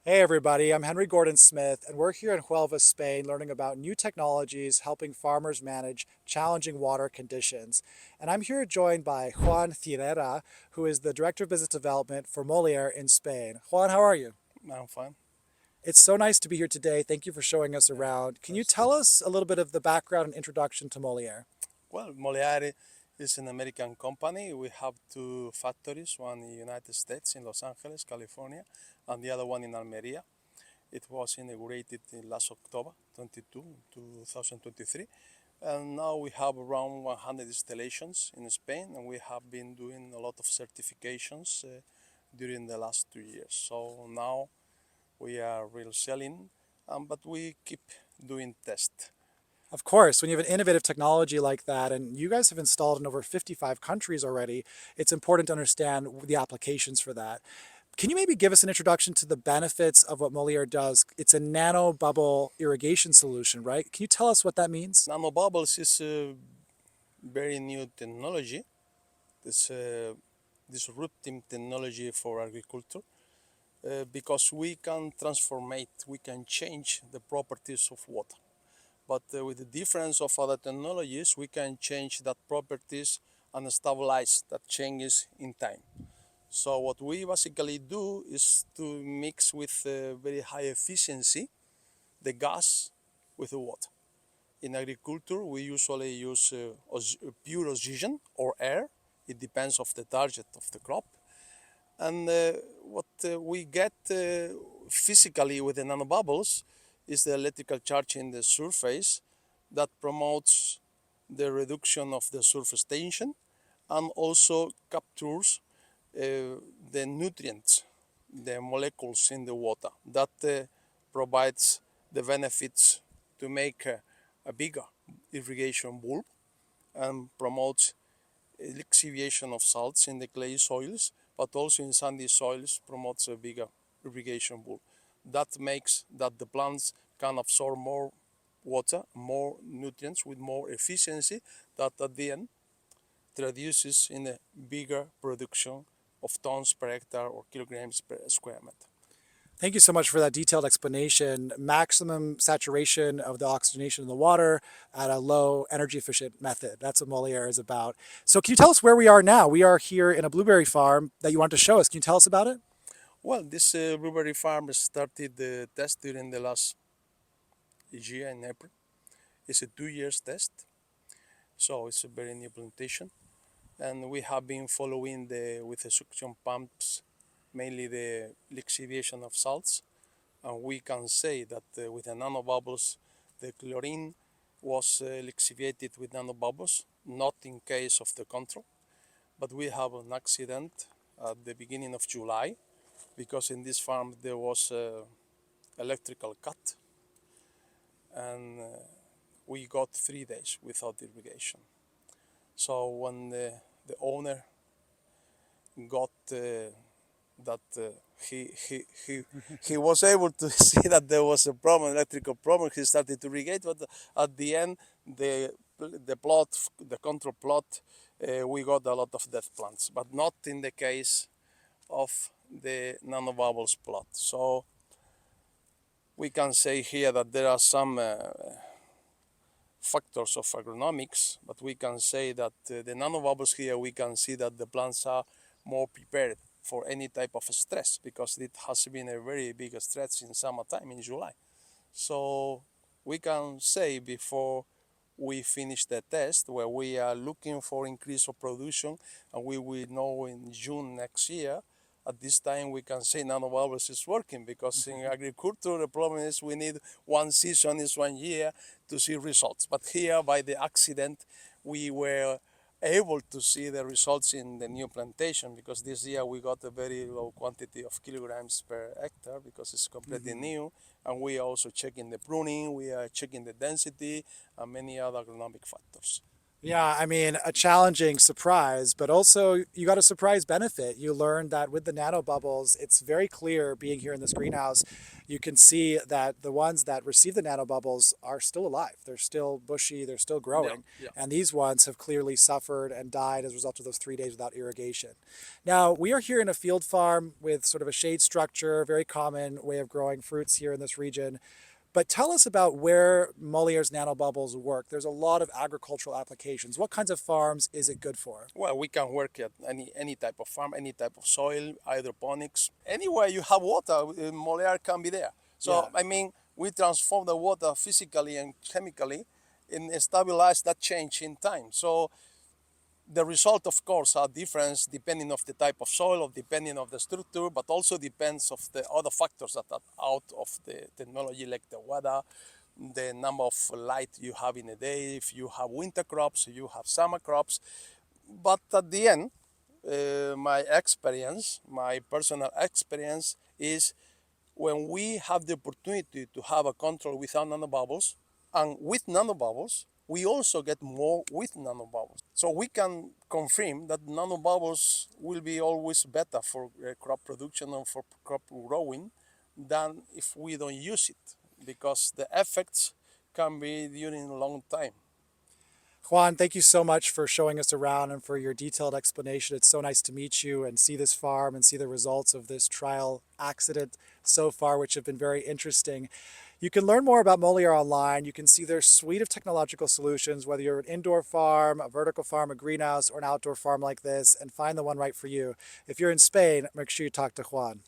Hey everybody, I'm Henry Gordon Smith, and we're here in Huelva, Spain, learning about new technologies helping farmers manage challenging water conditions. And I'm here joined by Juan Cirera, who is the Director of Business Development for Moleaer in Spain. Juan, how are you? I'm fine. It's so nice to be here today. Thank you for showing us Yeah, around. Can you first. tell us a little bit of the background and introduction to Moleaer? Well, Moleaer is an American company. We have two factories, one in the United States in Los Angeles, California, and the other one in Almeria. It was inaugurated in last October 22, 2023. And now we have around 100 installations in Spain, and we have been doing a lot of certifications during the last 2 years. So now we are real selling, but we keep doing tests. Of course, when you have an innovative technology like that, and you guys have installed in over 55 countries already, it's important to understand the applications for that. Can you maybe give us an introduction to the benefits of what Moleaer does? It's a nanobubble irrigation solution, right? Can you tell us what that means? Nanobubbles is a very new technology. It's a disruptive technology for agriculture because we can transform it, we can change the properties of water. But with the difference of other technologies, we can change that properties and stabilize that changes in time. So what we basically do is to mix with very high efficiency the gas with the water. In agriculture, we usually use pure oxygen or air. It depends of the target of the crop. And what we get physically with the nanobubbles is the electrical charge in the surface that promotes the reduction of the surface tension and also captures the nutrients, the molecules in the water that provides the benefits to make a bigger irrigation bulb and promotes lixiviation of salts in the clay soils, but also in sandy soils promotes a bigger irrigation bulb. That makes that the plants can absorb more water, more nutrients with more efficiency that at the end traduces in a bigger production of tons per hectare or kilograms per square meter. Thank you so much for that detailed explanation. Maximum saturation of the oxygenation in the water at a low energy efficient method. That's what Moliere is about. So can you tell us where we are now? We are here in a blueberry farm that you want to show us. Can you tell us about it? Well, this blueberry farm started the test during the last year in April. It's a 2 years test, so it's a very new plantation. And we have been following with the suction pumps, mainly the lixiviation of salts. And we can say that with the nanobubbles, the chlorine was lixiviated with nanobubbles, not in case of the control. But we have an accident at the beginning of July because in this farm there was a electrical cut and we got 3 days without irrigation. So when the owner got that he was able to see that there was a problem, electrical problem. He started to irrigate, but at the end, the plot, the control plot, we got a lot of dead plants, but not in the case of the nanobubbles plot. So we can say here that there are some factors of agronomics, but we can say that the nanobubbles here, we can see that the plants are more prepared for any type of stress because it has been a very big stress in summertime in July. So we can say before we finish the test where we are looking for increase of production and we will know in June next year. At this time we can say nanobubbles is working because in agriculture the problem is we need one season is 1 year to see results. But here by the accident we were able to see the results in the new plantation because this year we got a very low quantity of kilograms per hectare because it's completely new, and we are also checking the pruning, we are checking the density and many other agronomic factors. Yeah, I mean, a challenging surprise, but also you got a surprise benefit. You learned that with the nanobubbles, it's very clear being here in this greenhouse, you can see that the ones that receive the nanobubbles are still alive. They're still bushy, they're still Yeah, growing. yeah. And these ones have clearly suffered and died as a result of those 3 days without irrigation. Now, we are here in a field farm with sort of a shade structure, very common way of growing fruits here in this region. But tell us about where Moleaer's nanobubbles work. There's a lot of agricultural applications. What kinds of farms is it good for? Well, we can work at any type of farm, any type of soil, hydroponics. Anywhere you have water, Moleaer can be there. So, Yeah. I mean, we transform the water physically and chemically and stabilize that change in time. So the result, of course, are different depending of the type of soil, or depending of the structure, but also depends of the other factors that are out of the technology, like the weather, the number of light you have in a day, if you have winter crops, you have summer crops. But at the end, my personal experience is when we have the opportunity to have a control without nanobubbles, and with nanobubbles, we also get more with nanobubbles. So we can confirm that nanobubbles will be always better for crop production and for crop growing than if we don't use it, because the effects can be during a long time. Juan, thank you so much for showing us around and for your detailed explanation. It's so nice to meet you and see this farm and see the results of this trial accident so far, which have been very interesting. You can learn more about Moleaer online. You can see their suite of technological solutions, whether you're an indoor farm, a vertical farm, a greenhouse, or an outdoor farm like this, and find the one right for you. If you're in Spain, make sure you talk to Juan.